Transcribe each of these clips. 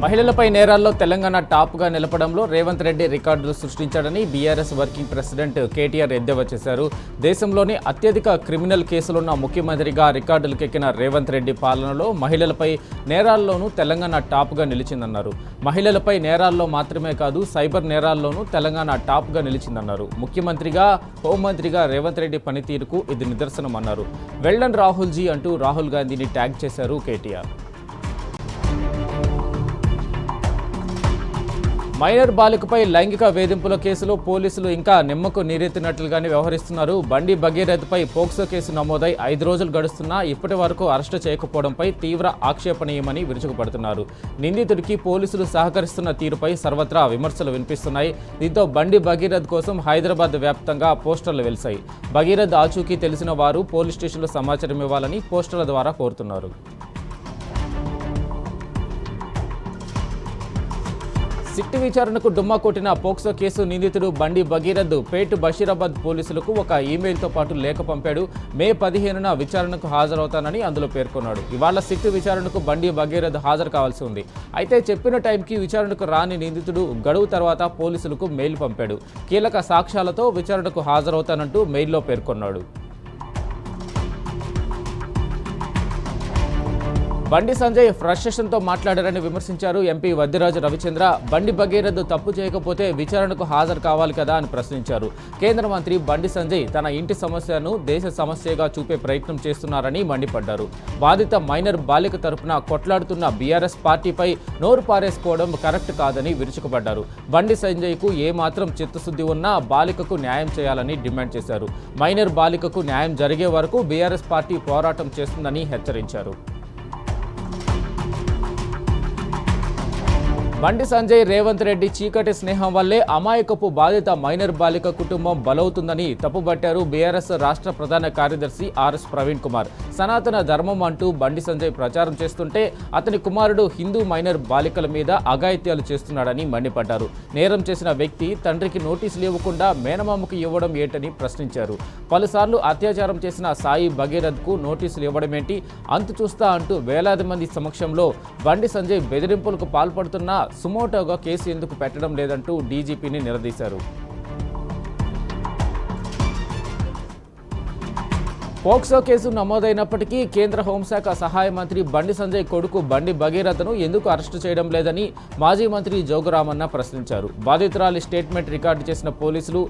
మహిళలపై నేరాల్లో తెలంగాణ టాప్గా నిలపడంలో రేవంత్ రెడ్డి రికార్డులు సృష్టించాడని BRS working president KTR ఎద్దేవా చేశారు. దేశంలోని అత్యధిక క్రిమినల్ కేసులున్న ముఖ్యమంత్రిగా రికార్డులకెక్కిన రేవంత్ రెడ్డి పాలనలో మహిళలపై నేరాల్లోనూ తెలంగాణ టాప్గా నిలిచిందన్నారు. మహిళలపై నేరాల్లో మాత్రమే కాదు సైబర్ నేరాల్లోనూ తెలంగాణ టాప్గా నిలిచిందన్నారు. ముఖ్యమంత్రిగా, హోంమంత్రిగా రేవంత్ రెడ్డి పనితీరుకు ఇది నిదర్శనమన్నారు. వెల్డన్ రాహుల్జీ అంటూ రాహుల్ గాంధీని ట్యాగ్ చేశారు కేటీఆర్. మైనర్ బాలికపై లైంగిక వేధింపుల కేసులో పోలీసులు ఇంకా నిమ్మకు నీరెత్తినట్లుగానే వ్యవహరిస్తున్నారు. బండి భగీరథపై పోక్సో కేసు నమోదై 5 రోజులు గడుస్తున్నా ఇప్పటి వరకు అరెస్టు చేయకపోవడంపై తీవ్ర ఆక్షేపణీయమని విరుచుకుపడుతున్నారు. నిందితుడికి పోలీసులు సహకరిస్తున్న తీరుపై సర్వత్రా విమర్శలు వినిపిస్తున్నాయి. దీంతో బండి భగీరథ్ కోసం హైదరాబాద్ వ్యాప్తంగా పోస్టర్లు వెలిశాయి. భగీరథ్ ఆచూకీ తెలిసిన వారు పోలీస్ స్టేషన్లో సమాచారం ఇవ్వాలని పోస్టర్ల ద్వారా కోరుతున్నారు. సిట్టు విచారణకు డుమ్మా కొట్టిన పోక్సో కేసు నిందితుడు బండి భగీరథ్ పేట్ బషీరాబాద్ పోలీసులకు ఒక ఈమెయిల్తో పాటు లేఖ పంపాడు. మే 15న విచారణకు హాజరవుతానని అందులో పేర్కొన్నాడు. ఇవాళ సిట్టు విచారణకు బండి భగీరథ్ హాజరు కావాల్సి ఉంది. అయితే చెప్పిన టైంకి విచారణకు రాని నిందితుడు గడువు తర్వాత పోలీసులకు మెయిల్ పంపాడు. కీలక సాక్ష్యాలతో విచారణకు హాజరవుతానంటూ మెయిల్లో పేర్కొన్నాడు. బండి సంజయ్ ఫ్రస్ట్రేషన్తో మాట్లాడారని విమర్శించారు ఎంపీ వద్దిరాజు రవిచంద్ర. బండి భగీరథ్ తప్పు చేయకపోతే విచారణకు హాజరు కావాలి కదా అని ప్రశ్నించారు. కేంద్ర మంత్రి బండి సంజయ్ తన ఇంటి సమస్యను దేశ సమస్యగా చూపే ప్రయత్నం చేస్తున్నారని మండిపడ్డారు. బాధిత మైనర్ బాలిక తరపున కొట్లాడుతున్న బీఆర్ఎస్ పార్టీపై నోరు పారేసుకోవడం కరెక్ట్ కాదని విరుచుకుపడ్డారు. బండి సంజయ్కు ఏమాత్రం చిత్తశుద్ధి ఉన్నా బాలికకు న్యాయం చేయాలని డిమాండ్ చేశారు. మైనర్ బాలికకు న్యాయం జరిగే వరకు బీఆర్ఎస్ పార్టీ పోరాటం చేస్తుందని హెచ్చరించారు. బండి సంజయ్, రేవంత్ రెడ్డి చీకటి స్నేహం వల్లే అమాయకపు బాధిత మైనర్ బాలిక కుటుంబం బలవుతుందని తప్పుబట్టారు బీఆర్ఎస్ రాష్ట్ర ప్రధాన కార్యదర్శి ఆర్ఎస్ ప్రవీణ్ కుమార్. సనాతన ధర్మం అంటూ బండి సంజయ్ ప్రచారం చేస్తుంటే అతని కుమారుడు హిందూ మైనర్ బాలికల మీద అఘాయిత్యాలు చేస్తున్నాడని మండిపడ్డారు. నేరం చేసిన వ్యక్తి తండ్రికి నోటీసులు ఇవ్వకుండా మేనమామకు ఇవ్వడం ఏంటని ప్రశ్నించారు. పలుసార్లు అత్యాచారం చేసిన సాయి భగీరథ్కు నోటీసులు ఇవ్వడమేంటి, అంతు చూస్తా అంటూ వేలాది మంది సమక్షంలో బండి సంజయ్ బెదిరింపులకు పాల్పడుతున్నా సుమోటోగా కేసు ఎందుకు పెట్టడం లేదంటూ డీజీపీని నిలదీశారు. పోక్సో కేసు నమోదైనప్పటికీ కేంద్ర హోంశాఖ సహాయ మంత్రి బండి సంజయ్ కొడుకు బండి భగీరథను ఎందుకు అరెస్టు చేయడం లేదని మాజీ మంత్రి జోగురామన్న ప్రశ్నించారు. బాధితురాలి స్టేట్మెంట్ రికార్డు చేసిన పోలీసులు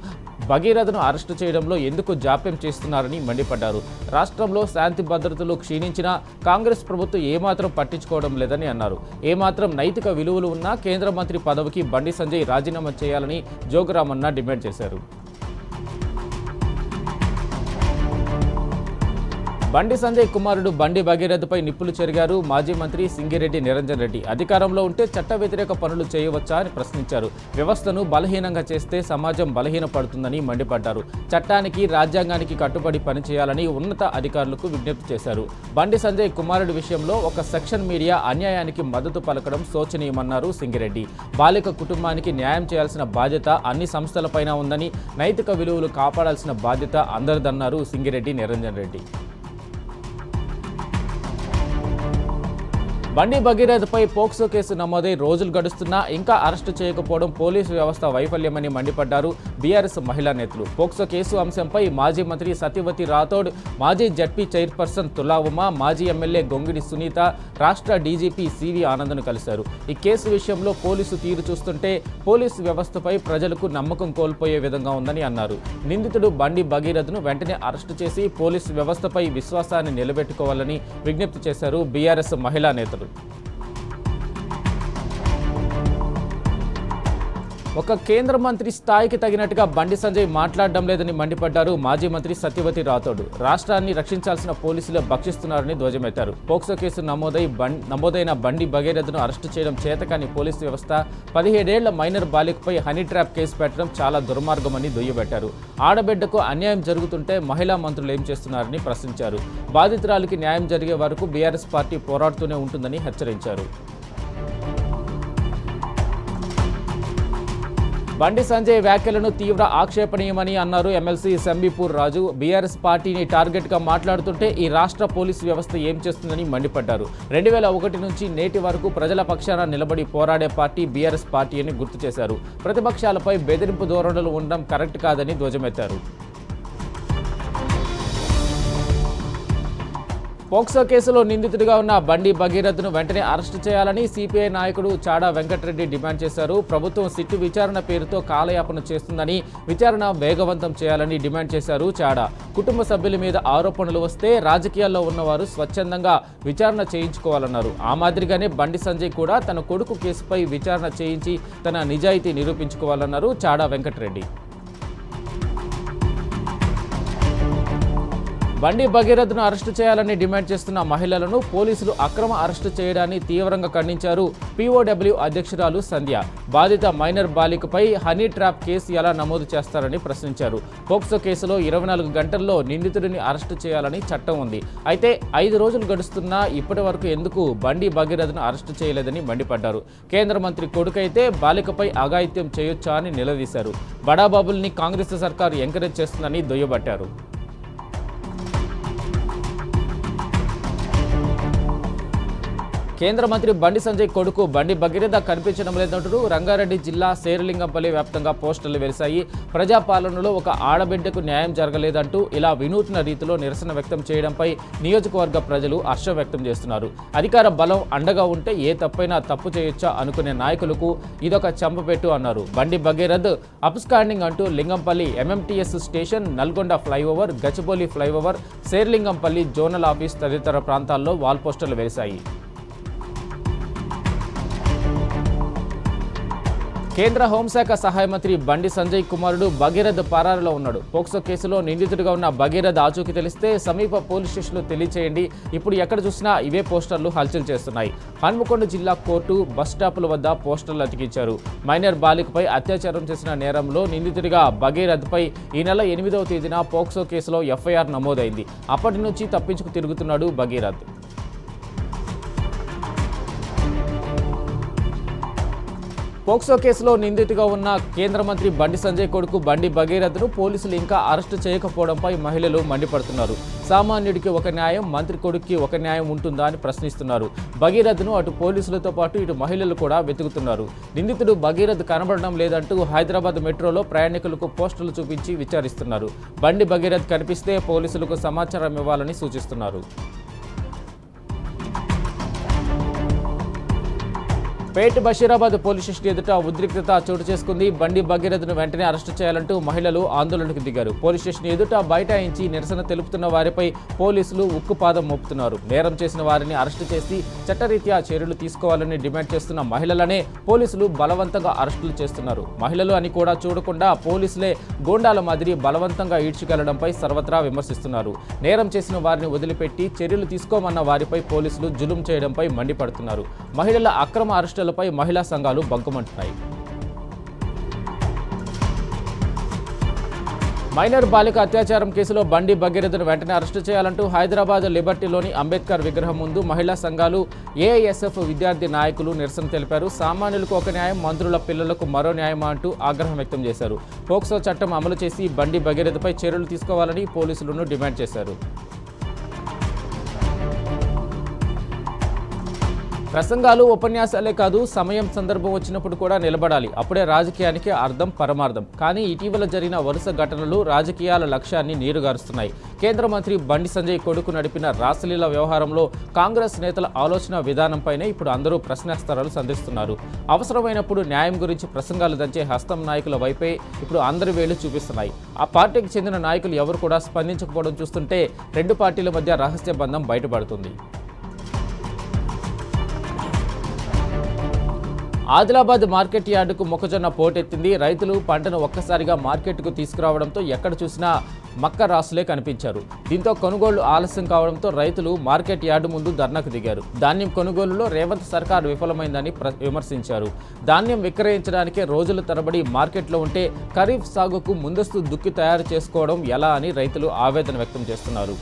భగీరథను అరెస్టు చేయడంలో ఎందుకు జాప్యం చేస్తున్నారని మండిపడ్డారు. రాష్ట్రంలో శాంతి భద్రతలు క్షీణించినా కాంగ్రెస్ ప్రభుత్వం ఏమాత్రం పట్టించుకోవడం లేదని అన్నారు. ఏమాత్రం నైతిక విలువలు ఉన్నా కేంద్ర మంత్రి పదవికి బండి సంజయ్ రాజీనామా చేయాలని జోగురామన్న డిమాండ్ చేశారు. బండి సంజయ్ కుమారుడు బండి భగీరథపై నిప్పులు చెరిగారు మాజీ మంత్రి సింగిరెడ్డి నిరంజన్ రెడ్డి. అధికారంలో ఉంటే చట్ట వ్యతిరేక పనులు చేయవచ్చా అని ప్రశ్నించారు. వ్యవస్థను బలహీనంగా చేస్తే సమాజం బలహీనపడుతుందని మండిపడ్డారు. చట్టానికి, రాజ్యాంగానికి కట్టుబడి పనిచేయాలని ఉన్నత అధికారులకు విజ్ఞప్తి చేశారు. బండి సంజయ్ కుమారుడి విషయంలో ఒక సెక్షన్ మీడియా అన్యాయానికి మద్దతు పలకడం శోచనీయమన్నారు సింగిరెడ్డి. బాలిక కుటుంబానికి న్యాయం చేయాల్సిన బాధ్యత అన్ని సంస్థలపైన ఉందని, నైతిక విలువలు కాపాడాల్సిన బాధ్యత అందరిదన్నారు సింగిరెడ్డి నిరంజన్ రెడ్డి. బండి భగీరథపై పోక్సో కేసు నమోదై రోజులు గడుస్తున్నా ఇంకా అరెస్టు చేయకపోవడం పోలీసు వ్యవస్థ వైఫల్యమని మండిపడ్డారు బీఆర్ఎస్ మహిళా నేతలు. పోక్సో కేసు అంశంపై మాజీ మంత్రి సత్యవతి రాథోడ్, మాజీ జడ్పీ చైర్పర్సన్ తులా ఉమా, మాజీ ఎమ్మెల్యే గొంగిడి సునీత, రాష్ట్ర డీజీపీ సివి ఆనంద్ను కలిశారు. ఈ కేసు విషయంలో పోలీసు తీరు చూస్తుంటే పోలీసు వ్యవస్థపై ప్రజలకు నమ్మకం కోల్పోయే విధంగా ఉందని అన్నారు. నిందితుడు బండి భగీరథ్ను వెంటనే అరెస్టు చేసి పోలీసు వ్యవస్థపై విశ్వాసాన్ని నిలబెట్టుకోవాలని విజ్ఞప్తి చేశారు బీఆర్ఎస్ మహిళా నేతలు. ఒక కేంద్ర మంత్రి స్థాయికి తగినట్టుగా బండి సంజయ్ మాట్లాడడం లేదని మండిపడ్డారు మాజీ మంత్రి సత్యవతి రాథోడ్. రాష్ట్రాన్ని రక్షించాల్సిన పోలీసులే భక్షిస్తున్నారని ధ్వజమెత్తారు. పోక్సో కేసు నమోదైన బండి భగీరథను అరెస్టు చేయడం చేతకాని పోలీసు వ్యవస్థ, 17 ఏళ్ల మైనర్ బాలికపై హనీ ట్రాప్ కేసు పెట్టడం చాలా దుర్మార్గమని దుయ్యబట్టారు. ఆడబిడ్డకు అన్యాయం జరుగుతుంటే మహిళా మంత్రులు ఏం చేస్తున్నారని ప్రశ్నించారు. బాధితురాలికి న్యాయం జరిగే వరకు బీఆర్ఎస్ పార్టీ పోరాడుతూనే ఉంటుందని హెచ్చరించారు. బండి సంజయ్ వ్యాఖ్యలను తీవ్ర ఆక్షేపణీయమని అన్నారు ఎమ్మెల్సీ సంబీపూర్ రాజు. బీఆర్ఎస్ పార్టీని టార్గెట్గా మాట్లాడుతుంటే ఈ రాష్ట్ర పోలీసు వ్యవస్థ ఏం చేస్తుందని మండిపడ్డారు. 2001 నుంచి నేటి వరకు ప్రజల పక్షాన నిలబడి పోరాడే పార్టీ బీఆర్ఎస్ పార్టీ అని గుర్తు చేశారు. ప్రతిపక్షాలపై బెదిరింపు ధోరణులు ఉండడం కరెక్ట్ కాదని ధ్వజమెత్తారు. పోక్సో కేసులో నిందితుడిగా ఉన్న బండి భగీరథ్ను వెంటనే అరెస్టు చేయాలని సిపిఐ నాయకుడు చాడా వెంకటరెడ్డి డిమాండ్ చేశారు. ప్రభుత్వం సిట్టు విచారణ పేరుతో కాలయాపన చేస్తుందని, విచారణ వేగవంతం చేయాలని డిమాండ్ చేశారు చాడా. కుటుంబ సభ్యుల మీద ఆరోపణలు వస్తే రాజకీయాల్లో ఉన్నవారు స్వచ్ఛందంగా విచారణ చేయించుకోవాలన్నారు. ఆ మాదిరిగానే బండి సంజయ్ కూడా తన కొడుకు కేసుపై విచారణ చేయించి తన నిజాయితీ నిరూపించుకోవాలన్నారు చాడా వెంకటరెడ్డి. బండి భగీరథ్ను అరెస్టు చేయాలని డిమాండ్ చేస్తున్న మహిళలను పోలీసులు అక్రమ అరెస్టు చేయడాన్ని తీవ్రంగా ఖండించారు పీఓడబ్ల్యూ అధ్యక్షురాలు సంధ్య. బాధిత మైనర్ బాలికపై హనీ ట్రాప్ కేసు ఎలా నమోదు చేస్తారని ప్రశ్నించారు. పోక్సో కేసులో 24 గంటల్లో నిందితుడిని అరెస్టు చేయాలని చట్టం ఉంది. అయితే 5 రోజులు గడుస్తున్నా ఇప్పటి వరకు ఎందుకు బండి భగీరథ్ను అరెస్టు చేయలేదని మండిపడ్డారు. కేంద్ర మంత్రి కొడుకైతే బాలికపై అఘాయిత్యం చేయొచ్చా అని నిలదీశారు. బడాబాబుల్ని కాంగ్రెస్ సర్కారు ఎంకరేజ్ చేస్తుందని దుయ్యబట్టారు. కేంద్ర మంత్రి బండి సంజయ్ కొడుకు బండి భగీరథ కనిపించడం లేదంటూ రంగారెడ్డి జిల్లా శేరిలింగంపల్లి వ్యాప్తంగా పోస్టర్లు వెలిశాయి. ప్రజాపాలనలో ఒక ఆడబిడ్డకు న్యాయం జరగలేదంటూ ఇలా వినూత్న రీతిలో నిరసన వ్యక్తం చేయడంపై నియోజకవర్గ ప్రజలు హర్షం వ్యక్తం చేస్తున్నారు. అధికార బలం అండగా ఉంటే ఏ తప్పైనా తప్పు చేయొచ్చా అనుకునే నాయకులకు ఇదొక చంపపెట్టు అన్నారు. బండి భగీరథ్ అప్స్కాండింగ్ అంటూ Lingampally MMTS station, Nalgonda flyover, Gachibowli flyover, Serilingampally zonal office తదితర ప్రాంతాల్లో వాల్ పోస్టర్లు వెలిశాయి. కేంద్ర హోంశాఖ సహాయ మంత్రి బండి సంజయ్ కుమారుడు భగీరథ్ పరారులో ఉన్నాడు. పోక్సో కేసులో నిందితుడిగా ఉన్న భగీరథ్ ఆచూకీ తెలిస్తే సమీప పోలీస్ స్టేషన్లో తెలియచేయండి. ఇప్పుడు ఎక్కడ చూసినా ఇవే పోస్టర్లు హల్చల్ చేస్తున్నాయి. హన్మకొండ జిల్లా కోర్టు, బస్ స్టాపుల వద్ద పోస్టర్లు అతికించారు. మైనర్ బాలికపై అత్యాచారం చేసిన నేరంలో నిందితుడిగా భగీరథ్పై ఈ నెల 8వ తేదీన పోక్సో కేసులో ఎఫ్ఐఆర్ నమోదైంది. అప్పటి నుంచి తప్పించుకు తిరుగుతున్నాడు భగీరథ్. పోక్సో కేసులో నిందితుగా ఉన్న కేంద్ర మంత్రి బండి సంజయ్ కొడుకు బండి భగీరథ్ను పోలీసులు ఇంకా అరెస్టు చేయకపోవడంపై మహిళలు మండిపడుతున్నారు. సామాన్యుడికి ఒక న్యాయం, మంత్రి కొడుక్కి ఒక న్యాయం ఉంటుందా అని ప్రశ్నిస్తున్నారు. భగీరథ్ను అటు పోలీసులతో పాటు ఇటు మహిళలు కూడా వెతుకుతున్నారు. నిందితుడు భగీరథ్ కనబడడం లేదంటూ హైదరాబాద్ మెట్రోలో ప్రయాణికులకు పోస్టర్లు చూపించి విచారిస్తున్నారు. బండి భగీరథ్ కనిపిస్తే పోలీసులకు సమాచారం ఇవ్వాలని సూచిస్తున్నారు. పేట్ బషీరాబాద్ పోలీస్ స్టేషన్ ఎదుట ఉద్రిక్తత చోటు చేసుకుంది. బండి భగీరథ్ను వెంటనే అరెస్టు చేయాలంటూ మహిళలు ఆందోళనకు దిగారు. పోలీస్ స్టేషన్ ఎదుట బైఠాయించి నిరసన తెలుపుతున్న వారిపై పోలీసులు ఉక్కుపాదం మోపుతున్నారు. నేరం చేసిన వారిని అరెస్టు చేసి చట్టరీత్యా చర్యలు తీసుకోవాలని డిమాండ్ చేస్తున్న మహిళలనే పోలీసులు బలవంతంగా అరెస్టులు చేస్తున్నారు. మహిళలు అని కూడా చూడకుండా పోలీసులే గోండాల మాదిరి బలవంతంగా ఈడ్చుకెళ్లడంపై సర్వత్రా విమర్శిస్తున్నారు. నేరం చేసిన వారిని వదిలిపెట్టి చర్యలు తీసుకోమన్న వారిపై పోలీసులు జులుం చేయడంపై మండిపడుతున్నారు. మహిళల అక్రమ అరెస్టులపై మహిళా సంఘాలు బంకుమంటున్నాయి. మైనర్ బాలిక అత్యాచారం కేసులో బండి భగీరథ్ను వెంటనే అరెస్టు చేయాలంటూ హైదరాబాద్ లిబర్టీలోని అంబేద్కర్ విగ్రహం ముందు మహిళా సంఘాలు, ఏఐఎస్ఎఫ్ విద్యార్థి నాయకులు నిరసన తెలిపారు. సామాన్యులకు ఒక న్యాయం, మంత్రుల పిల్లలకు మరో న్యాయమా అంటూ ఆగ్రహం వ్యక్తం చేశారు. పోక్సో చట్టం అమలు చేసి బండి భగీరథ్పై చర్యలు తీసుకోవాలని పోలీసులను డిమాండ్ చేశారు. ప్రసంగాలు, ఉపన్యాసాలే కాదు, సమయం సందర్భం వచ్చినప్పుడు కూడా నిలబడాలి. అప్పుడే రాజకీయానికి అర్థం, పరమార్థం. కానీ ఇటీవల జరిగిన వరుస ఘటనలు రాజకీయాల లక్ష్యాన్ని నీరుగారుస్తున్నాయి. కేంద్ర మంత్రి బండి సంజయ్ కొడుకు నడిపిన రాసలీల వ్యవహారంలో కాంగ్రెస్ నేతల ఆలోచన విధానంపైనే ఇప్పుడు అందరూ ప్రశ్నాస్త్రాలు సంధిస్తున్నారు. అవసరమైనప్పుడు న్యాయం గురించి ప్రసంగాలు దంచే హస్తం నాయకుల వైపే ఇప్పుడు అందరి వేళ్లు చూపిస్తున్నాయి. ఆ పార్టీకి చెందిన నాయకులు ఎవరు కూడా స్పందించకపోవడం చూస్తుంటే రెండు పార్టీల మధ్య రహస్య బంధం బయటపడుతుంది. ఆదిలాబాద్ మార్కెట్ యార్డుకు మొక్కజొన్న పోటెత్తింది. రైతులు పంటను ఒక్కసారిగా మార్కెట్కు తీసుకురావడంతో ఎక్కడ చూసినా మక్క రాసులే కనిపించారు. దీంతో కొనుగోళ్లు ఆలస్యం కావడంతో రైతులు మార్కెట్ యార్డు ముందు ధర్నాకు దిగారు. ధాన్యం కొనుగోలులో రేవంత్ సర్కార్ విఫలమైందని విమర్శించారు. ధాన్యం విక్రయించడానికే రోజుల తరబడి మార్కెట్లో ఉంటే ఖరీఫ్ సాగుకు ముందస్తు దుక్కి తయారు చేసుకోవడం ఎలా అని రైతులు ఆవేదన వ్యక్తం చేస్తున్నారు.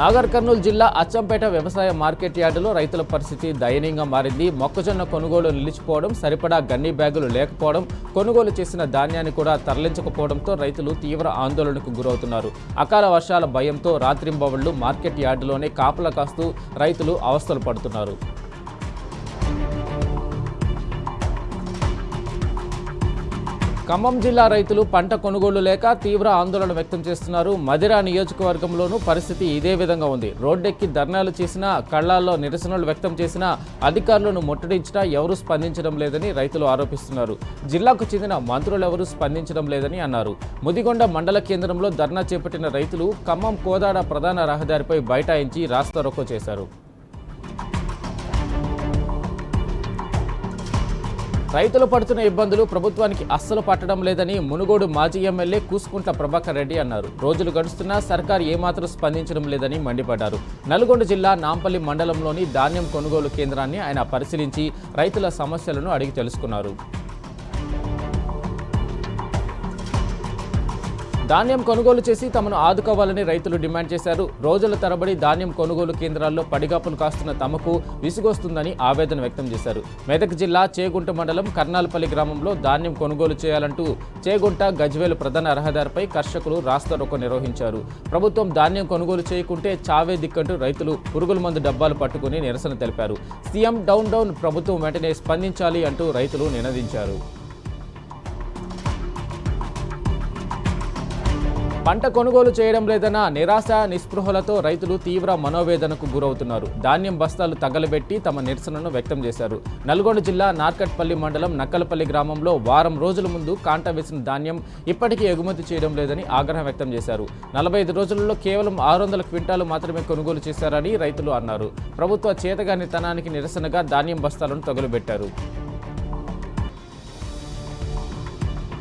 నాగర్ కర్నూలు జిల్లా అచ్చంపేట వ్యవసాయ మార్కెట్ యార్డులో రైతుల పరిస్థితి దయనీయంగా మారింది. మొక్కజొన్న కొనుగోలు నిలిచిపోవడం, సరిపడా గన్ని బ్యాగులు లేకపోవడం, కొనుగోలు చేసిన ధాన్యాన్ని కూడా తరలించకపోవడంతో రైతులు తీవ్ర ఆందోళనకు గురవుతున్నారు. అకాల వర్షాల భయంతో రాత్రింబవళ్లు మార్కెట్ యార్డులోనే కాపలా కాస్తూ రైతులు అవస్థలు పడుతున్నారు. ఖమ్మం జిల్లా రైతులు పంట కొనుగోలు లేక తీవ్ర ఆందోళన వ్యక్తం చేస్తున్నారు. మధిర నియోజకవర్గంలోనూ పరిస్థితి ఇదే విధంగా ఉంది. రోడ్డెక్కి ధర్నాలు చేసినా, కళ్లాల్లో నిరసనలు వ్యక్తం చేసినా అధికారులను ముట్టడించినా ఎవరూ స్పందించడం లేదని రైతులు ఆరోపిస్తున్నారు. జిల్లాకు చెందిన మంత్రులెవరూ స్పందించడం లేదని అన్నారు. ముదిగొండ మండల కేంద్రంలో ధర్నా చేపట్టిన రైతులు ఖమ్మం కోదాడ ప్రధాన రహదారిపై బైఠాయించి రాస్తారోకో చేశారు. రైతులు పడుతున్న ఇబ్బందులు ప్రభుత్వానికి అస్సలు పట్టడం లేదని మునుగోడు మాజీ ఎమ్మెల్యే కూసుకుంట్ల ప్రభాకర్ రెడ్డి అన్నారు. రోజులు గడుస్తున్నా సర్కారు ఏమాత్రం స్పందించడం లేదని మండిపడ్డారు. నల్గొండ జిల్లా నాంపల్లి మండలంలోని ధాన్యం కొనుగోలు కేంద్రాన్ని ఆయన పరిశీలించి రైతుల సమస్యలను అడిగి తెలుసుకున్నారు. ధాన్యం కొనుగోలు చేసి తమను ఆదుకోవాలని రైతులు డిమాండ్ చేశారు. రోజుల తరబడి ధాన్యం కొనుగోలు కేంద్రాల్లో పడిగాపులు కాస్తున్న తమకు విసుగొస్తుందని ఆవేదన వ్యక్తం చేశారు. మెదక్ జిల్లా చేగుంట మండలం కర్నాలపల్లి గ్రామంలో ధాన్యం కొనుగోలు చేయాలంటూ చేగుంట గజ్వేలు ప్రధాన రహదారిపై కర్షకులు రాస్తారోకో నిర్వహించారు. ప్రభుత్వం ధాన్యం కొనుగోలు చేయకుంటే చావే దిక్కంటూ రైతులు పురుగుల మందు డబ్బాలు పట్టుకుని నిరసన తెలిపారు. సీఎం డౌన్ ప్రభుత్వం వెంటనే స్పందించాలి అంటూ రైతులు నినదించారు. పంట కొనుగోలు చేయడం లేదన్న నిరాశ నిస్పృహలతో రైతులు తీవ్ర మనోవేదనకు గురవుతున్నారు. ధాన్యం బస్తాలు తగలబెట్టి తమ నిరసనను వ్యక్తం చేశారు. నల్గొండ జిల్లా నార్కట్పల్లి మండలం నక్కలపల్లి గ్రామంలో వారం రోజుల ముందు కాంట వేసిన ధాన్యం ఇప్పటికీ ఎగుమతి చేయడం లేదని ఆగ్రహం వ్యక్తం చేశారు. 45 రోజులలో కేవలం 600 క్వింటాలు మాత్రమే కొనుగోలు చేశారని రైతులు అన్నారు. ప్రభుత్వ చేతగానితనానికి నిరసనగా ధాన్యం బస్తాలను తగులబెట్టారు.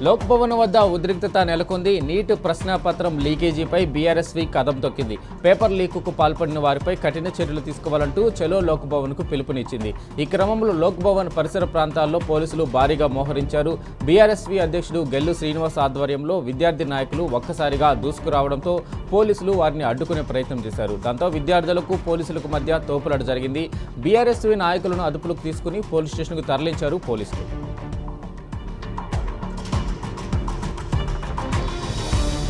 లోక్ భవన్ వద్ద ఉద్రిక్తత నెలకొంది. నీట్ ప్రశ్నాపత్రం లీకేజీపై బీఆర్ఎస్వి కదం తొక్కింది. పేపర్ లీకుకు పాల్పడిన వారిపై కఠిన చర్యలు తీసుకోవాలంటూ చలో లోక్ భవన్కు పిలుపునిచ్చింది. ఈ క్రమంలో లోక్ భవన్ పరిసర ప్రాంతాల్లో పోలీసులు భారీగా మోహరించారు. బీఆర్ఎస్వి అధ్యక్షుడు గెల్లు శ్రీనివాస్ ఆధ్వర్యంలో విద్యార్థి నాయకులు ఒక్కసారిగా దూసుకురావడంతో పోలీసులు వారిని అడ్డుకునే ప్రయత్నం చేశారు. దాంతో విద్యార్థులకు పోలీసులకు మధ్య తోపులాట జరిగింది. బీఆర్ఎస్వి నాయకులను అదుపులోకి తీసుకుని పోలీస్ స్టేషన్కు తరలించారు పోలీసులు.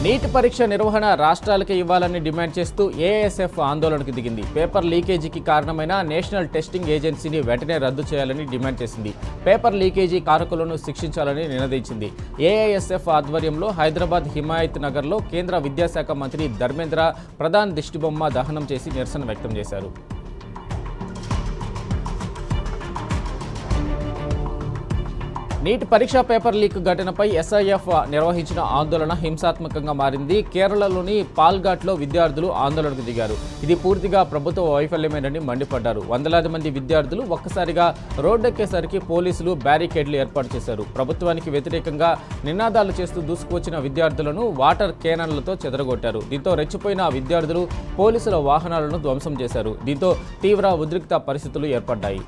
నీట్ పరీక్ష నిర్వహణ రాష్ట్రాలకే ఇవ్వాలని డిమాండ్ చేస్తూ ఏఐఎస్ఎఫ్ ఆందోళనకు దిగింది. పేపర్ లీకేజీకి కారణమైన నేషనల్ టెస్టింగ్ ఏజెన్సీని వెంటనే రద్దు చేయాలని డిమాండ్ చేసింది. పేపర్ లీకేజీ కారకులను శిక్షించాలని నినదించింది. ఏఐఎస్ఎఫ్ ఆధ్వర్యంలో హైదరాబాద్ హిమాయత్ నగర్లో కేంద్ర విద్యాశాఖ మంత్రి ధర్మేంద్ర ప్రధాన్ దిష్టిబొమ్మ దహనం చేసి నిరసన వ్యక్తం చేశారు. నీట్ పరీక్షా పేపర్ లీక్ ఘటనపై ఎస్ఐఎఫ్ నిర్వహించిన ఆందోళన హింసాత్మకంగా మారింది. కేరళలోని పాల్ఘాట్లో విద్యార్థులు ఆందోళనకు దిగారు. ఇది పూర్తిగా ప్రభుత్వ వైఫల్యమేనని మండిపడ్డారు. వందలాది మంది విద్యార్థులు ఒక్కసారిగా రోడ్డెక్కేసరికి పోలీసులు బ్యారికేడ్లు ఏర్పాటు చేశారు. ప్రభుత్వానికి వ్యతిరేకంగా నినాదాలు చేస్తూ దూసుకువచ్చిన విద్యార్థులను వాటర్ కేనన్లతో చెదరగొట్టారు. దీంతో రెచ్చిపోయిన విద్యార్థులు పోలీసుల వాహనాలను ధ్వంసం చేశారు. దీంతో తీవ్ర ఉద్రిక్త పరిస్థితులు ఏర్పడ్డాయి.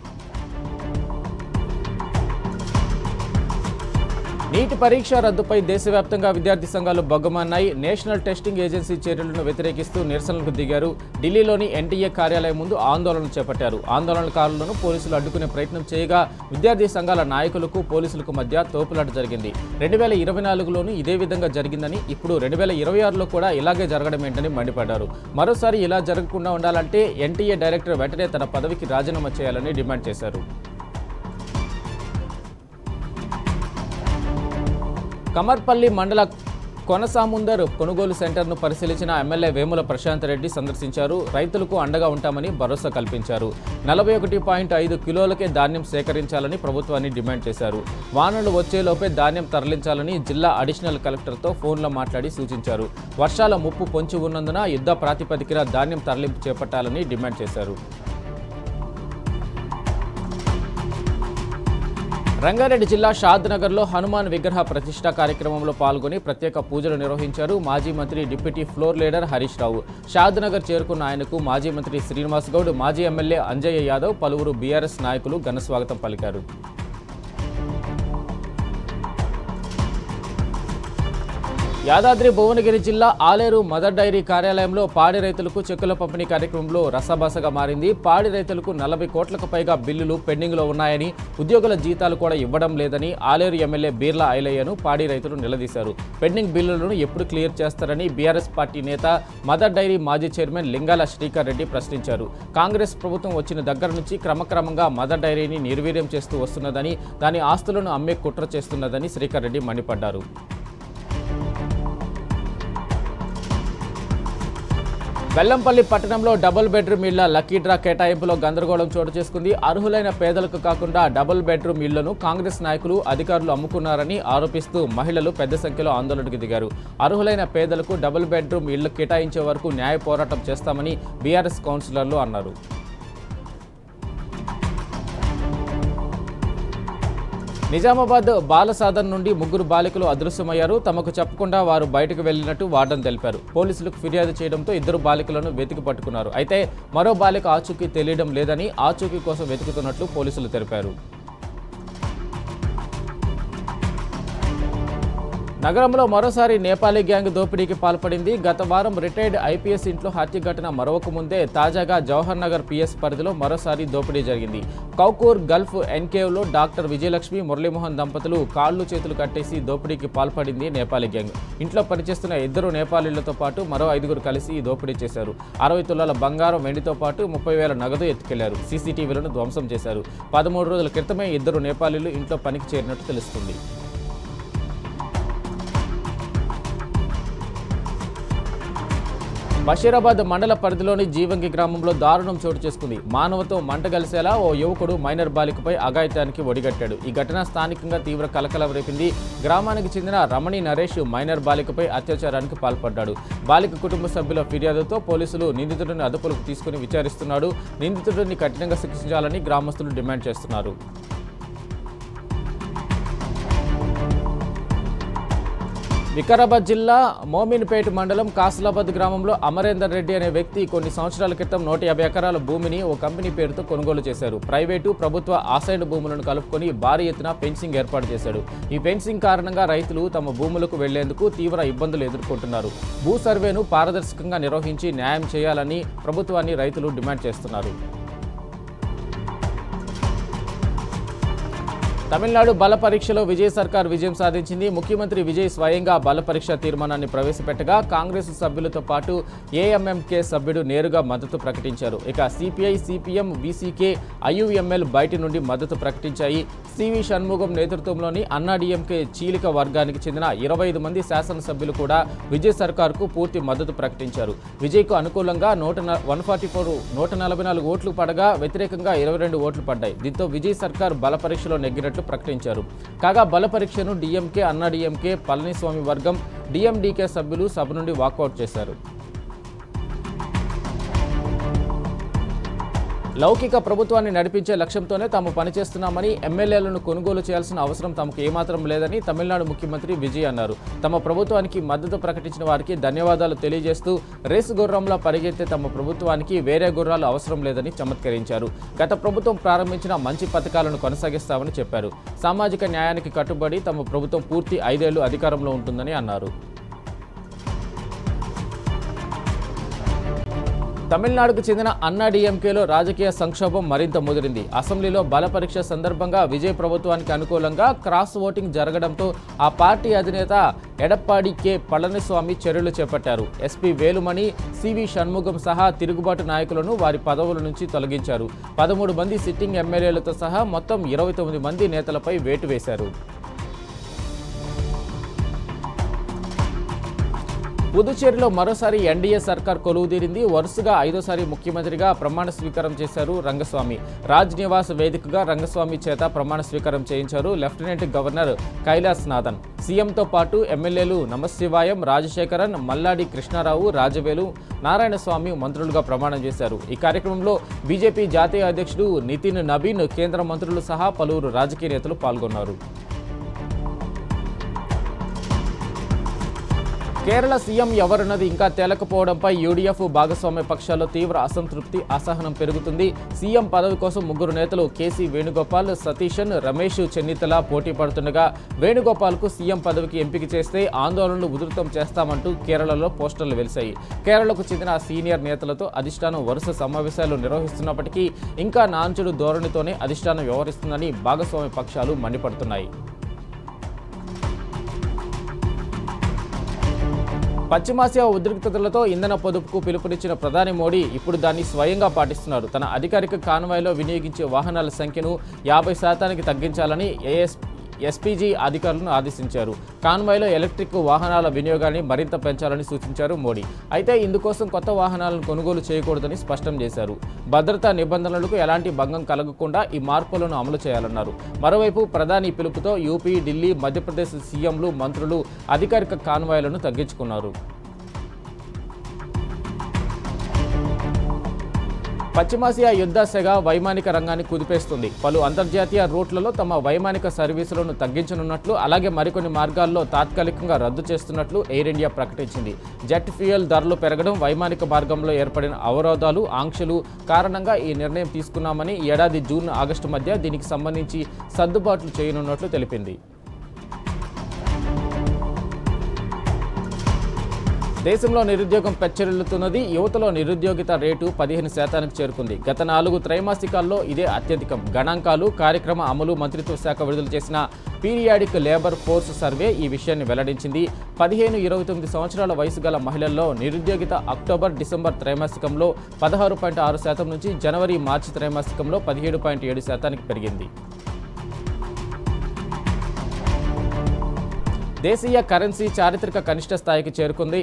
నీటి పరీక్ష రద్దుపై దేశవ్యాప్తంగా విద్యార్థి సంఘాలు బగ్గుమన్నాయి. నేషనల్ టెస్టింగ్ ఏజెన్సీ చర్యలను వ్యతిరేకిస్తూ నిరసనలకు దిగారు. ఢిల్లీలోని ఎన్టీఏ కార్యాలయం ముందు ఆందోళన చేపట్టారు. ఆందోళనకారులను పోలీసులు అడ్డుకునే ప్రయత్నం చేయగా విద్యార్థి సంఘాల నాయకులకు పోలీసులకు మధ్య తోపులాట జరిగింది. 2024లోనూ ఇదే విధంగా జరిగిందని, ఇప్పుడు 2026లో కూడా ఇలాగే జరగడమేంటని మండిపడ్డారు. మరోసారి ఇలా జరగకుండా ఉండాలంటే ఎన్టీఏ డైరెక్టర్ వెంటనే తన పదవికి రాజీనామా చేయాలని డిమాండ్ చేశారు. కమర్పల్లి మండల కొనసాముందర్ కొనుగోలు సెంటర్ను పరిశీలించిన ఎమ్మెల్యే వేముల ప్రశాంత్ రెడ్డి సందర్శించారు. రైతులకు అండగా ఉంటామని భరోసా కల్పించారు. 41.5 కిలోలకే ధాన్యం సేకరించాలని ప్రభుత్వాన్ని డిమాండ్ చేశారు. వానలు వచ్చేలోపే ధాన్యం తరలించాలని జిల్లా అడిషనల్ కలెక్టర్తో ఫోన్లో మాట్లాడి సూచించారు. వర్షాల ముప్పు పొంచి ఉన్నందున యుద్ధ ప్రాతిపదికన ధాన్యం తరలింపు చేపట్టాలని డిమాండ్ చేశారు. రంగారెడ్డి జిల్లా షాద్నగర్లో హనుమాన్ విగ్రహ ప్రతిష్ఠా కార్యక్రమంలో పాల్గొని ప్రత్యేక పూజలు నిర్వహించారు మాజీ మంత్రి deputy floor leader Harish Rao. Shadnagar చేరుకున్న ఆయనకు మాజీ మంత్రి శ్రీనివాస్ గౌడ్, మాజీ ఎమ్మెల్యే అంజయ్య యాదవ్, పలువురు బీఆర్ఎస్ నాయకులు ఘనస్వాగతం పలికారు. యాదాద్రి భువనగిరి జిల్లా ఆలేరు మదర్ డైరీ కార్యాలయంలో పాడి రైతులకు చెక్కుల పంపిణీ కార్యక్రమంలో రసబసగా మారింది. పాడి రైతులకు 40 కోట్లకు పైగా బిల్లులు పెండింగ్లో ఉన్నాయని, ఉద్యోగుల జీతాలు కూడా ఇవ్వడం లేదని ఆలేరు ఎమ్మెల్యే బీర్లా ఐలయ్యను పాడి రైతులు నిలదీశారు. పెండింగ్ బిల్లులను ఎప్పుడు క్లియర్ చేస్తారని బీఆర్ఎస్ పార్టీ నేత మదర్ డైరీ మాజీ చైర్మన్ లింగాల శ్రీకర్ రెడ్డి ప్రశ్నించారు. కాంగ్రెస్ ప్రభుత్వం వచ్చిన దగ్గర నుంచి క్రమక్రమంగా మదర్ డైరీని నిర్వీర్యం చేస్తూ వస్తున్నదని, దాని ఆస్తులను అమ్మే కుట్ర చేస్తున్నదని శ్రీకర్ రెడ్డి మండిపడ్డారు. బెల్లంపల్లి పట్టణంలో డబుల్ బెడ్రూమ్ ఇళ్ల లక్కీ డ్రా కేటాయింపులో గందరగోళం చోటు చేసుకుంది. అర్హులైన పేదలకు కాకుండా డబుల్ బెడ్రూమ్ ఇళ్లను కాంగ్రెస్ నాయకులు, అధికారులు అమ్ముకున్నారని ఆరోపిస్తూ మహిళలు పెద్ద సంఖ్యలో ఆందోళనకు దిగారు. అర్హులైన పేదలకు డబుల్ బెడ్రూమ్ ఇళ్లు కేటాయించే వరకు న్యాయ పోరాటం చేస్తామని బీఆర్ఎస్ కౌన్సిలర్లు అన్నారు. నిజామాబాద్ బాలసాదన్ నుండి 3 బాలికలు అదృశ్యమయ్యారు. తమకు చెప్పకుండా వారు బయటకు వెళ్లినట్టు వార్డెన్ తెలిపారు. పోలీసులకు ఫిర్యాదు చేయడంతో 2 బాలికలను వెతికి పట్టుకున్నారు. అయితే మరో బాలిక ఆచూకీ తెలియడం లేదని, ఆచూకీ కోసం వెతుకుతున్నట్లు పోలీసులు తెలిపారు. నగరంలో మరోసారి నేపాలీ గ్యాంగ్ దోపిడీకి పాల్పడింది. గత వారం రిటైర్డ్ ఐపీఎస్ ఇంట్లో హత్య ఘటన మరొక ముందే తాజాగా జవహర్ నగర్ పిఎస్ పరిధిలో మరోసారి దోపిడీ జరిగింది. కౌకూర్ గల్ఫ్ ఎన్కేవ్లో డాక్టర్ విజయలక్ష్మి, మురళీమోహన్ దంపతులు కాళ్ళు చేతులు కట్టేసి దోపిడీకి పాల్పడింది నేపాలీ గ్యాంగ్. ఇంట్లో పనిచేస్తున్న 2 నేపాలీలతో పాటు మరో 5 కలిసి ఈ దోపిడీ చేశారు. 60 తులాల బంగారం, వెండితో పాటు 30,000 నగదు ఎత్తుకెళ్లారు. సీసీటీవీలను ధ్వంసం చేశారు. 13 రోజుల క్రితమే 2 నేపాలీలు ఇంట్లో పనికి చేరినట్టు తెలుస్తుంది. బషీరాబాద్ మండల పరిధిలోని జీవంగి గ్రామంలో దారుణం చోటు చేసుకుంది. మానవతో మంటగలిసేలా ఓ యువకుడు మైనర్ బాలికపై అఘాయిత్యానికి ఒడిగట్టాడు. ఈ ఘటన స్థానికంగా తీవ్ర కలకలం రేపింది. గ్రామానికి చెందిన రమణి నరేష్ మైనర్ బాలికపై అత్యాచారానికి పాల్పడ్డాడు. బాలిక కుటుంబ సభ్యుల ఫిర్యాదుతో పోలీసులు నిందితుడిని అదుపులోకి తీసుకుని విచారిస్తున్నాడు. నిందితుడిని కఠినంగా శిక్షించాలని గ్రామస్తులు డిమాండ్ చేస్తున్నారు. వికారాబాద్ జిల్లా మోమిన్పేట మండలం కాసిలాబాద్ గ్రామంలో అమరేందర్ రెడ్డి అనే వ్యక్తి కొన్ని సంవత్సరాల క్రితం 150 ఎకరాల భూమిని ఓ కంపెనీ పేరుతో కొనుగోలు చేశారు. ప్రైవేటు, ప్రభుత్వ ఆసైడ్ భూములను కలుపుకొని భారీ ఎత్తున ఫెన్సింగ్ ఏర్పాటు చేశాడు. ఈ ఫెన్సింగ్ కారణంగా రైతులు తమ భూములకు వెళ్లేందుకు తీవ్ర ఇబ్బందులు ఎదుర్కొంటున్నారు. భూ సర్వేను పారదర్శకంగా నిర్వహించి న్యాయం చేయాలని ప్రభుత్వాన్ని రైతులు డిమాండ్ చేస్తున్నారు. తమిళనాడు బల పరీక్షలో విజయ్ సర్కార్ విజయం సాధించింది. ముఖ్యమంత్రి విజయ్ స్వయంగా బల పరీక్ష తీర్మానాన్ని ప్రవేశపెట్టగా కాంగ్రెస్ సభ్యులతో పాటు ఏఎంఎంకే సభ్యుడు నేరుగా మద్దతు ప్రకటించారు. ఇక సిపిఐ, సిపిఎం, బీసీకే, ఐయుఎంఎల్ బయటి నుండి మద్దతు ప్రకటించాయి. సివి షణ్ముగం నేతృత్వంలోని అన్నాడీఎంకే చీలిక వర్గానికి చెందిన 25 మంది శాసనసభ్యులు కూడా విజయ్ సర్కార్కు పూర్తి మద్దతు ప్రకటించారు. విజయ్కు అనుకూలంగా 144 ఓట్లు పడగా వ్యతిరేకంగా 22 ఓట్లు పడ్డాయి. దీంతో విజయ్ సర్కార్ బల పరీక్షలో నెగ్గినట్లు ప్రకటించారు. కాగా బల పరీక్షను డీఎంకే, అన్నాడీఎంకే, పళనిస్వామి వర్గం, డీఎండీకే సభ్యులు సభ నుండి వాకౌట్ చేశారు. లౌకిక ప్రభుత్వాన్ని నడిపించే లక్ష్యంతోనే తాము పనిచేస్తున్నామని, ఎమ్మెల్యేలను కొనుగోలు చేయాల్సిన అవసరం తమకు ఏమాత్రం లేదని తమిళనాడు ముఖ్యమంత్రి విజయ్ అన్నారు. తమ ప్రభుత్వానికి మద్దతు ప్రకటించిన వారికి ధన్యవాదాలు తెలియజేస్తూ రేసు గుర్రంలా పరిగెత్తే తమ ప్రభుత్వానికి వేరే గుర్రాలు అవసరం లేదని చమత్కరించారు. గత ప్రభుత్వం ప్రారంభించిన మంచి పథకాలను కొనసాగిస్తామని చెప్పారు. సామాజిక న్యాయానికి కట్టుబడి తమ ప్రభుత్వం పూర్తి 5 ఏళ్లు అధికారంలో ఉంటుందని అన్నారు. తమిళనాడుకు చెందిన అన్నాడీఎంకేలో రాజకీయ సంక్షోభం మరింత ముదిరింది. అసెంబ్లీలో బల పరీక్ష సందర్భంగా విజయ్ ప్రభుత్వానికి అనుకూలంగా క్రాస్ ఓటింగ్ జరగడంతో ఆ పార్టీ అధినేత ఎడప్పాడి కె పళనిస్వామి చర్యలు చేపట్టారు. ఎస్పీ వేలుమణి, సివి షణ్ముగం సహా తిరుగుబాటు నాయకులను వారి పదవుల నుంచి తొలగించారు. 13 మంది సిట్టింగ్ ఎమ్మెల్యేలతో సహా మొత్తం 29 మంది నేతలపై వేటు వేశారు. పుదుచ్చేరిలో మరోసారి ఎన్డీఏ సర్కార్ కొలువుదీరింది. వరుసగా 5వ ముఖ్యమంత్రిగా ప్రమాణ స్వీకారం చేశారు రంగస్వామి. రాజ్ నివాస్ వేదికగా రంగస్వామి చేత ప్రమాణ స్వీకారం చేయించారు లెఫ్టినెంట్ గవర్నర్ కైలాస్ నాథన్. సీఎంతో పాటు ఎమ్మెల్యేలు నమశివాయం, రాజశేఖరన్, మల్లాడి కృష్ణారావు, రాజవేలు, నారాయణస్వామి మంత్రులుగా ప్రమాణం చేశారు. ఈ కార్యక్రమంలో బీజేపీ జాతీయ అధ్యక్షుడు నితిన్ నబీన్, కేంద్ర మంత్రులు సహా పలువురు రాజకీయ నేతలు పాల్గొన్నారు. కేరళ సీఎం ఎవరన్నది ఇంకా తేలకపోవడంపై యూడీఎఫ్ భాగస్వామ్య పక్షాల్లో తీవ్ర అసంతృప్తి అసహనం పెరుగుతుంది. సీఎం పదవి కోసం ముగ్గురు నేతలు కేసీ వేణుగోపాల్, సతీశన్, రమేష్ చెన్నితల పోటీ పడుతుండగా వేణుగోపాల్కు సీఎం పదవికి ఎంపిక చేస్తే ఆందోళనలు ఉధృతం చేస్తామంటూ కేరళలో పోస్టర్లు వెలిశాయి. కేరళకు చెందిన సీనియర్ నేతలతో అధిష్టానం వరుస సమావేశాలు నిర్వహిస్తున్నప్పటికీ ఇంకా నాంచుడు ధోరణితోనే అధిష్టానం వ్యవహరిస్తుందని భాగస్వామ్య పక్షాలు మండిపడుతున్నాయి. పశ్చిమాసియా ఉద్రిక్తతలతో ఇంధన పొదుపుకు పిలుపునిచ్చిన ప్రధాని మోడీ ఇప్పుడు దాన్ని స్వయంగా పాటిస్తున్నారు. తన అధికారిక కాన్వాయ్లో వినియోగించే వాహనాల సంఖ్యను 50% తగ్గించాలని ఎస్పీజీ అధికారులను ఆదేశించారు. కాన్వాయ్లో ఎలక్ట్రిక్ వాహనాల వినియోగాన్ని మరింత పెంచాలని సూచించారు మోడీ. అయితే ఇందుకోసం కొత్త వాహనాలను కొనుగోలు చేయకూడదని స్పష్టం చేశారు. భద్రతా నిబంధనలకు ఎలాంటి భంగం కలగకుండా ఈ మార్పులను అమలు చేయాలన్నారు. మరోవైపు ప్రధాని పిలుపుతో యూపీ, ఢిల్లీ, మధ్యప్రదేశ్ సీఎంలు, మంత్రులు అధికారిక కాన్వాయ్లను తగ్గించుకున్నారు. పశ్చిమాసియా యుద్ధ సెగ వైమానిక రంగాన్ని కుదిపేస్తుంది. పలు అంతర్జాతీయ రూట్లలో తమ వైమానిక సర్వీసులను తగ్గించనున్నట్లు, అలాగే మరికొన్ని మార్గాల్లో తాత్కాలికంగా రద్దు చేస్తున్నట్లు ఎయిర్ ఇండియా ప్రకటించింది. జెట్ ఫ్యూయల్ ధరలు పెరగడం, వైమానిక మార్గంలో ఏర్పడిన అవరోధాలు, ఆంక్షలు కారణంగా ఈ నిర్ణయం తీసుకున్నామని ఈ ఏడాది జూన్, ఆగస్టు మధ్య దీనికి సంబంధించి సర్దుబాట్లు చేయనున్నట్లు తెలిపింది. దేశంలో నిరుద్యోగం పెచ్చరిల్లుతున్నది. యువతలో నిరుద్యోగిత రేటు 15% చేరుకుంది. గత 4 త్రైమాసికాల్లో ఇదే అత్యధికం. గణాంకాలు, కార్యక్రమ అమలు మంత్రిత్వ శాఖ విడుదల చేసిన పీరియాడిక్ లేబర్ ఫోర్స్ సర్వే ఈ విషయాన్ని వెల్లడించింది. 15-29 సంవత్సరాల వయసు గల మహిళల్లో నిరుద్యోగిత అక్టోబర్, డిసెంబర్ త్రైమాసికంలో 16.6% నుంచి జనవరి, మార్చి త్రైమాసికంలో 17.7% పెరిగింది. దేశీయ కరెన్సీ చారిత్రక కనిష్ట స్థాయికి చేరుకుంది.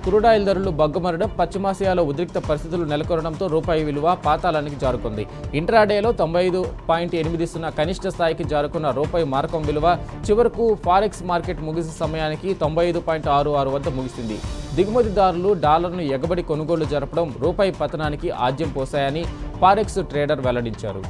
క్రూడాయిల్ ధరలు బగ్గుమరడం, పశ్చిమాసియాలో ఉద్రిక్త పరిస్థితులు నెలకొనడంతో రూపాయి విలువ పాతాళానికి జారుకుంది. ఇంట్రాడేలో 95.80 కనిష్ట స్థాయికి జారుకున్న రూపాయి మారకం విలువ చివరకు ఫారెక్స్ మార్కెట్ ముగిసే సమయానికి 95.66 వద్ద ముగిసింది. దిగుమతిదారులు డాలర్ను ఎగబడి కొనుగోలు జరపడం రూపాయి పతనానికి ఆజ్యం పోశాయని ఫారెక్స్ ట్రేడర్ వెల్లడించారు.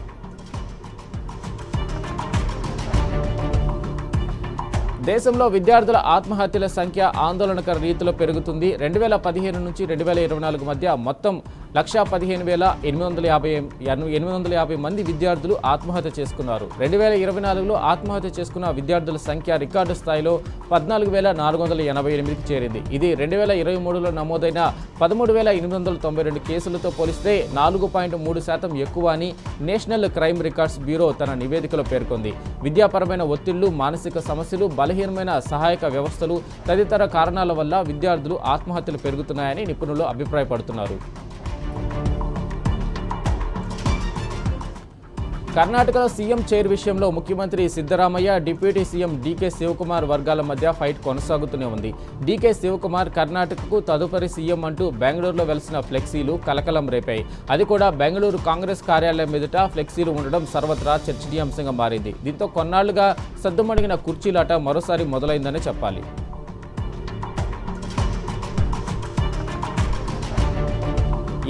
దేశంలో విద్యార్థుల ఆత్మహత్యల సంఖ్య ఆందోళనకర రీతిలో పెరుగుతుంది. 2015 నుంచి 2024 మధ్య మొత్తం 1,15,850 మంది విద్యార్థులు ఆత్మహత్య చేసుకున్నారు. 2024లో ఆత్మహత్య చేసుకున్న విద్యార్థుల సంఖ్య రికార్డు స్థాయిలో 14,488కి చేరింది. ఇది 2023లో నమోదైన 13,892 కేసులతో పోలిస్తే 4.3% ఎక్కువ అని నేషనల్ క్రైమ్ రికార్డ్స్ బ్యూరో తన నివేదికలో పేర్కొంది. విద్యాపరమైన ఒత్తిళ్లు, మానసిక సమస్యలు, బలహీనమైన సహాయక వ్యవస్థలు తదితర కారణాల వల్ల విద్యార్థులు ఆత్మహత్యలు పెరుగుతున్నాయని నిపుణులు అభిప్రాయపడుతున్నారు. కర్ణాటకలో సీఎం చైర్ విషయంలో ముఖ్యమంత్రి Siddaramaiah, deputy CM DK Shivakumar వర్గాల మధ్య ఫైట్ కొనసాగుతూనే ఉంది. డీకే శివకుమార్ కర్ణాటకకు తదుపరి సీఎం అంటూ బెంగళూరులో వెలిసిన ఫ్లెక్సీలు కలకలం రేపాయి. అది కూడా బెంగళూరు కాంగ్రెస్ కార్యాలయం ఎదుట ఫ్లెక్సీలు ఉండడం సర్వత్రా చర్చనీయాంశంగా మారింది. దీంతో కొన్నాళ్లుగా సద్దుమణిగిన కుర్చీలాట మరోసారి మొదలైందనే చెప్పాలి.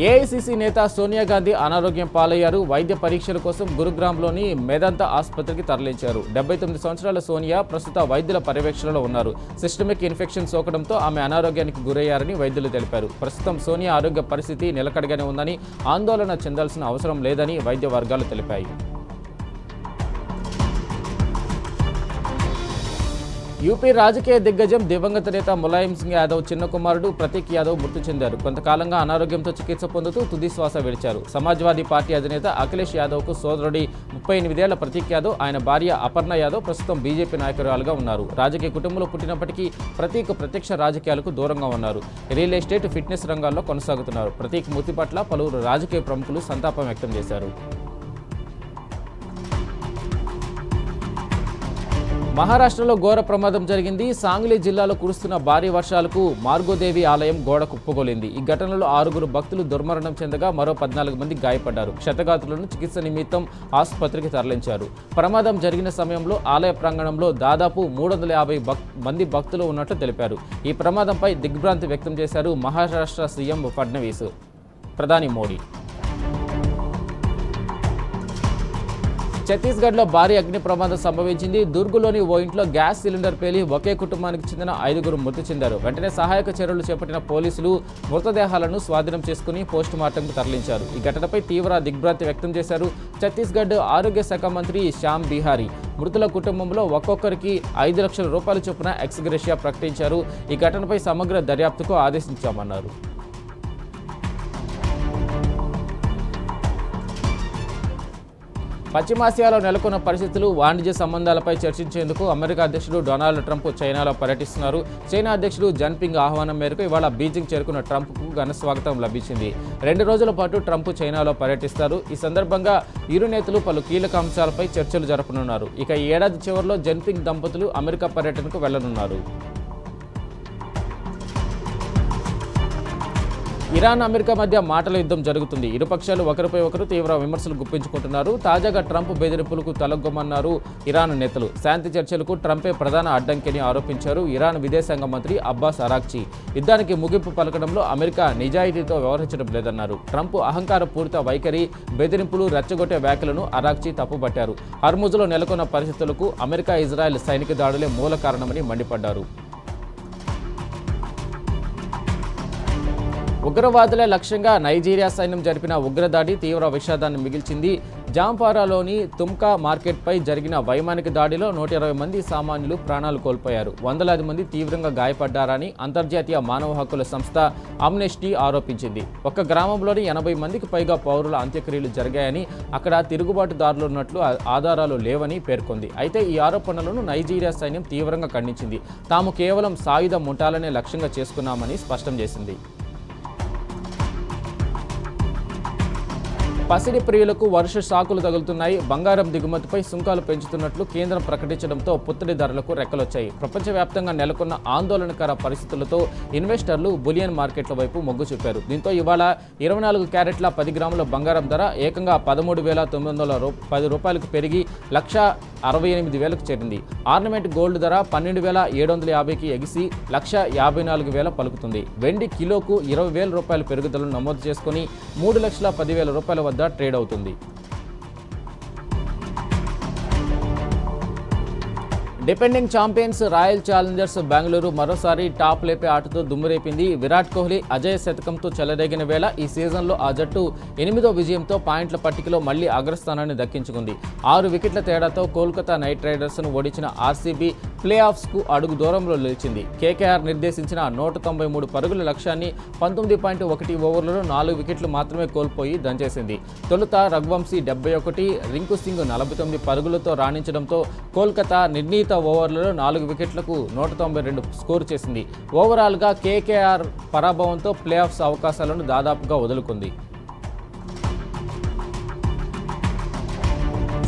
ఏఐసీసీ నేత సోనియా గాంధీ అనారోగ్యం పాలయ్యారు. వైద్య పరీక్షల కోసం గురుగ్రామ్లోని మేదాంతా ఆసుపత్రికి తరలించారు. 79 సంవత్సరాల సోనియా ప్రస్తుత వైద్యుల పర్యవేక్షణలో ఉన్నారు. సిస్టమిక్ ఇన్ఫెక్షన్ సోకడంతో ఆమె అనారోగ్యానికి గురయ్యారని వైద్యులు తెలిపారు. ప్రస్తుతం సోనియా ఆరోగ్య పరిస్థితి నిలకడగానే ఉందని, ఆందోళన చెందాల్సిన అవసరం లేదని వైద్య వర్గాలు తెలిపాయి. యూపీ రాజకీయ దిగ్గజం దివంగత నేత ములాయం సింగ్ యాదవ్ చిన్న కుమారుడు ప్రతీక్ యాదవ్ మృతి చెందారు. కొంతకాలంగా అనారోగ్యంతో చికిత్స పొందుతూ తుది శ్వాస విడిచారు. సమాజ్వాదీ పార్టీ అధినేత అఖిలేష్ యాదవ్కు సోదరుడి 38 ఏళ్ల ప్రతీక్ యాదవ్, ఆయన భార్య అపర్ణ యాదవ్ ప్రస్తుతం బీజేపీ నాయకురాలుగా ఉన్నారు. రాజకీయ కుటుంబంలో పుట్టినప్పటికీ ప్రతీక్ ప్రత్యక్ష రాజకీయాలకు దూరంగా ఉన్నారు. రియల్ ఎస్టేట్, ఫిట్నెస్ రంగాల్లో కొనసాగుతున్నారు. ప్రతీక్ మృతి పట్ల పలువురు రాజకీయ ప్రముఖులు సంతాపం వ్యక్తం చేశారు. మహారాష్ట్రలో ఘోర ప్రమాదం జరిగింది. సాంగ్లీ జిల్లాలో కురుస్తున్న భారీ వర్షాలకు మార్గోదేవి ఆలయం గోడ కుప్పగొలింది. ఈ ఘటనలో 6 భక్తులు దుర్మరణం చెందగా మరో 14 మంది గాయపడ్డారు. క్షతగాతులను చికిత్స నిమిత్తం ఆసుపత్రికి తరలించారు. ప్రమాదం జరిగిన సమయంలో ఆలయ ప్రాంగణంలో దాదాపు 350 మంది భక్తులు ఉన్నట్లు తెలిపారు. ఈ ప్రమాదంపై దిగ్భ్రాంతి వ్యక్తం చేశారు మహారాష్ట్ర సీఎం ఫడ్నవీస్. ప్రధాని మోడీ ఛత్తీస్గఢ్లో భారీ అగ్ని ప్రమాదం సంభవించింది. దుర్గులోని ఓ ఇంట్లో గ్యాస్ సిలిండర్ పేలి ఒకే కుటుంబానికి చెందిన 5గురు మృతి చెందారు. వెంటనే సహాయక చర్యలు చేపట్టిన పోలీసులు మృతదేహాలను స్వాధీనం చేసుకుని పోస్టుమార్టంకు తరలించారు. ఈ ఘటనపై తీవ్ర దిగ్భ్రాంతి వ్యక్తం చేశారు ఛత్తీస్గఢ్ ఆరోగ్య శాఖ మంత్రి శ్యామ్ బిహారీ. మృతుల కుటుంబంలో ఒక్కొక్కరికి 5 లక్షల రూపాయల చొప్పున ఎక్స్గ్రేషియా ప్రకటించారు. ఈ ఘటనపై సమగ్ర దర్యాప్తుకు ఆదేశించామన్నారు. పశ్చిమాసియాలో నెలకొన్న పరిస్థితులు, వాణిజ్య సంబంధాలపై చర్చించేందుకు అమెరికా అధ్యక్షుడు డొనాల్డ్ ట్రంప్ చైనాలో పర్యటిస్తున్నారు. చైనా అధ్యక్షుడు జిన్పింగ్ ఆహ్వానం మేరకు ఇవాళ బీజింగ్ చేరుకున్న ట్రంప్కు ఘన స్వాగతం లభించింది. 2 రోజుల పాటు ట్రంప్ చైనాలో పర్యటిస్తారు. ఈ సందర్భంగా ఇరు నేతలు పలు కీలక అంశాలపై చర్చలు జరపనున్నారు. ఇక ఈ ఏడాది చివరిలో జిన్పింగ్ దంపతులు అమెరికా పర్యటనకు వెళ్లనున్నారు. ఇరాన్ అమెరికా మధ్య మాటల యుద్ధం జరుగుతుంది. ఇరుపక్షాలు ఒకరిపై ఒకరు తీవ్ర విమర్శలు గుప్పించుకుంటున్నారు. తాజాగా ట్రంప్ బెదిరింపులకు తలొగ్గమన్నారు ఇరాన్ నేతలు. శాంతి చర్చలకు ట్రంపే ప్రధాన అడ్డంకిని ఆరోపించారు ఇరాన్ విదేశాంగ మంత్రి అబ్బాస్ అరాక్చి. యుద్ధానికి ముగింపు పలకడంలో అమెరికా నిజాయితీతో వ్యవహరించడం లేదన్నారు. ట్రంప్ అహంకారపూరిత వైఖరి, బెదిరింపులు, రెచ్చగొట్టే వ్యాఖ్యలను అరాక్చి తప్పుపట్టారు. హర్ముజ్లో నెలకొన్న పరిస్థితులకు అమెరికా, ఇజ్రాయెల్ సైనిక దాడులే మూల కారణమని మండిపడ్డారు. ఉగ్రవాదులే లక్ష్యంగా నైజీరియా సైన్యం జరిపిన ఉగ్రదాడి తీవ్ర విషాదాన్ని మిగిల్చింది. జాంపారాలోని తుమ్కా మార్కెట్పై జరిగిన వైమానిక దాడిలో 120 మంది సామాన్యులు ప్రాణాలు కోల్పోయారు. వందలాది మంది తీవ్రంగా గాయపడ్డారని అంతర్జాతీయ మానవ హక్కుల సంస్థ అమ్నెస్టీ ఆరోపించింది. ఒక గ్రామంలోని 80 మందికి పైగా పౌరుల అంత్యక్రియలు జరిగాయని, అక్కడ తిరుగుబాటుదారులు ఉన్నట్లు ఆధారాలు లేవని పేర్కొంది. అయితే ఈ ఆరోపణలను నైజీరియా సైన్యం తీవ్రంగా ఖండించింది. తాము కేవలం సాయుధ ముఠాలనే లక్ష్యంగా చేసుకున్నామని స్పష్టం చేసింది. పసిడి ప్రియులకు వర్ష షాకులు తగులుతున్నాయి. బంగారం దిగుమతిపై సుంకాలు పెంచుతున్నట్లు కేంద్రం ప్రకటించడంతో పుత్తడి ధరలకు రెక్కలొచ్చాయి. ప్రపంచవ్యాప్తంగా నెలకొన్న ఆందోళనకర పరిస్థితులతో ఇన్వెస్టర్లు బులియన్ మార్కెట్ల వైపు మొగ్గు చూపారు. దీంతో ఇవాళ 24 క్యారెట్ల 10 గ్రాముల బంగారం ధర ఏకంగా 13,910 రూపాయలకు పెరిగి 1,68,000కు చేరింది. ఆర్నమెంట్ గోల్డ్ ధర 12,750కి ఎగిసి 1,54,000 పలుకుతుంది. వెండి కిలోకు 20,000 రూపాయల పెరుగుదలను నమోదు చేసుకుని 3,10,000 రూపాయల వద్ద ట్రేడ్ అవుతుంది. Depending champions royal Challengers Bengaluru మరోసారి టాప్ లేపే ఆటతో దుమ్మురేపింది. విరాట్ కోహ్లీ అజేయ శతకంతో చెలరేగిన వేళ ఈ సీజన్లో ఆ జట్టు 8వ విజయంతో పాయింట్ల పట్టికలో మళ్లీ అగ్రస్థానాన్ని దక్కించుకుంది. 6 వికెట్ల తేడాతో కోల్కతా నైట్ రైడర్స్ను ఓడించిన ఆర్సీబీ ప్లే ఆఫ్స్కు అడుగు దూరంలో నిలిచింది. కేకేఆర్ నిర్దేశించిన 193 పరుగుల లక్ష్యాన్ని 19.1 ఓవర్లలో 4 వికెట్లు మాత్రమే కోల్పోయి దంచేసింది. తొలుత రఘువంశీ 71, రింకు సింగ్ 49 పరుగులతో రాణించడంతో కోల్కతా నిర్ణీత ఓవర్లలో 4 వికెట్లకు 192 స్కోర్ చేసింది. ఓవరాల్గా కేకేఆర్ పరాభవంతో ప్లే ఆఫ్స్ అవకాశాలను దాదాపుగా వదులుకుంది.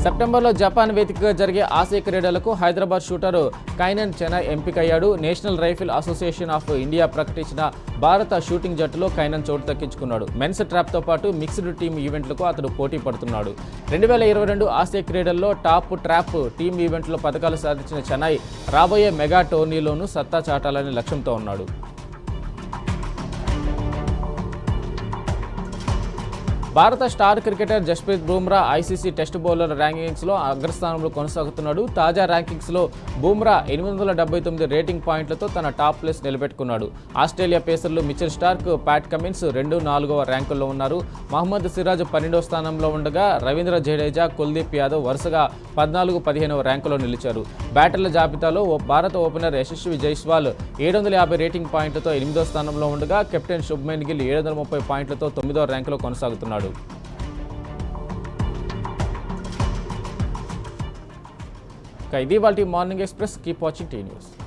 సెప్టెంబర్లో జపాన్ వేదికగా జరిగే ఆసియా క్రీడలకు హైదరాబాద్ షూటర్ కైనన్ చెనై ఎంపికయ్యాడు. National rifle association of India ప్రకటించిన భారత షూటింగ్ జట్టులో కైనన్ చోటు దక్కించుకున్నాడు. మెన్స్ ట్రాప్తో పాటు మిక్స్డ్ టీమ్ ఈవెంట్లకు అతడు పోటీ పడుతున్నాడు. 2022 ఆసియా క్రీడల్లో టాప్ ట్రాప్ టీమ్ ఈవెంట్లో పథకాలు సాధించిన చెనై రాబోయే మెగా టోర్నీలోనూ సత్తా చాటాలనే లక్ష్యంతో ఉన్నాడు. భారత star cricketer Jasprit Bumrah ICC test bowler ర్యాంకింగ్స్లో అగ్రస్థానంలో కొనసాగుతున్నాడు. తాజా ర్యాంకింగ్స్లో బుమ్రా 879 రేటింగ్ పాయింట్లతో తన టాప్ ప్లేస్ నిలబెట్టుకున్నాడు. ఆస్ట్రేలియా పేసర్లు మిచెల్ స్టార్క్, ప్యాట్ కమిన్స్ 2, 4వ ర్యాంకుల్లో ఉన్నారు. మహమ్మద్ సిరాజ్ 12వ స్థానంలో ఉండగా రవీంద్ర జడేజా, కుల్దీప్ యాదవ్ వరుసగా 14, 15వ ర్యాంకులో నిలిచారు. బ్యాటర్ల జాబితాలో భారత ఓపెనర్ యశస్వి జైస్వాల్ 750 రేటింగ్ పాయింట్లతో 8వ స్థానంలో ఉండగా కెప్టెన్ శుభ్మన్ గిల్ 730 పాయింట్లతో 9వ ర్యాంకులో కొనసాగుతున్నాడు. ఇది వాల్టి morning express. Keep watching T news.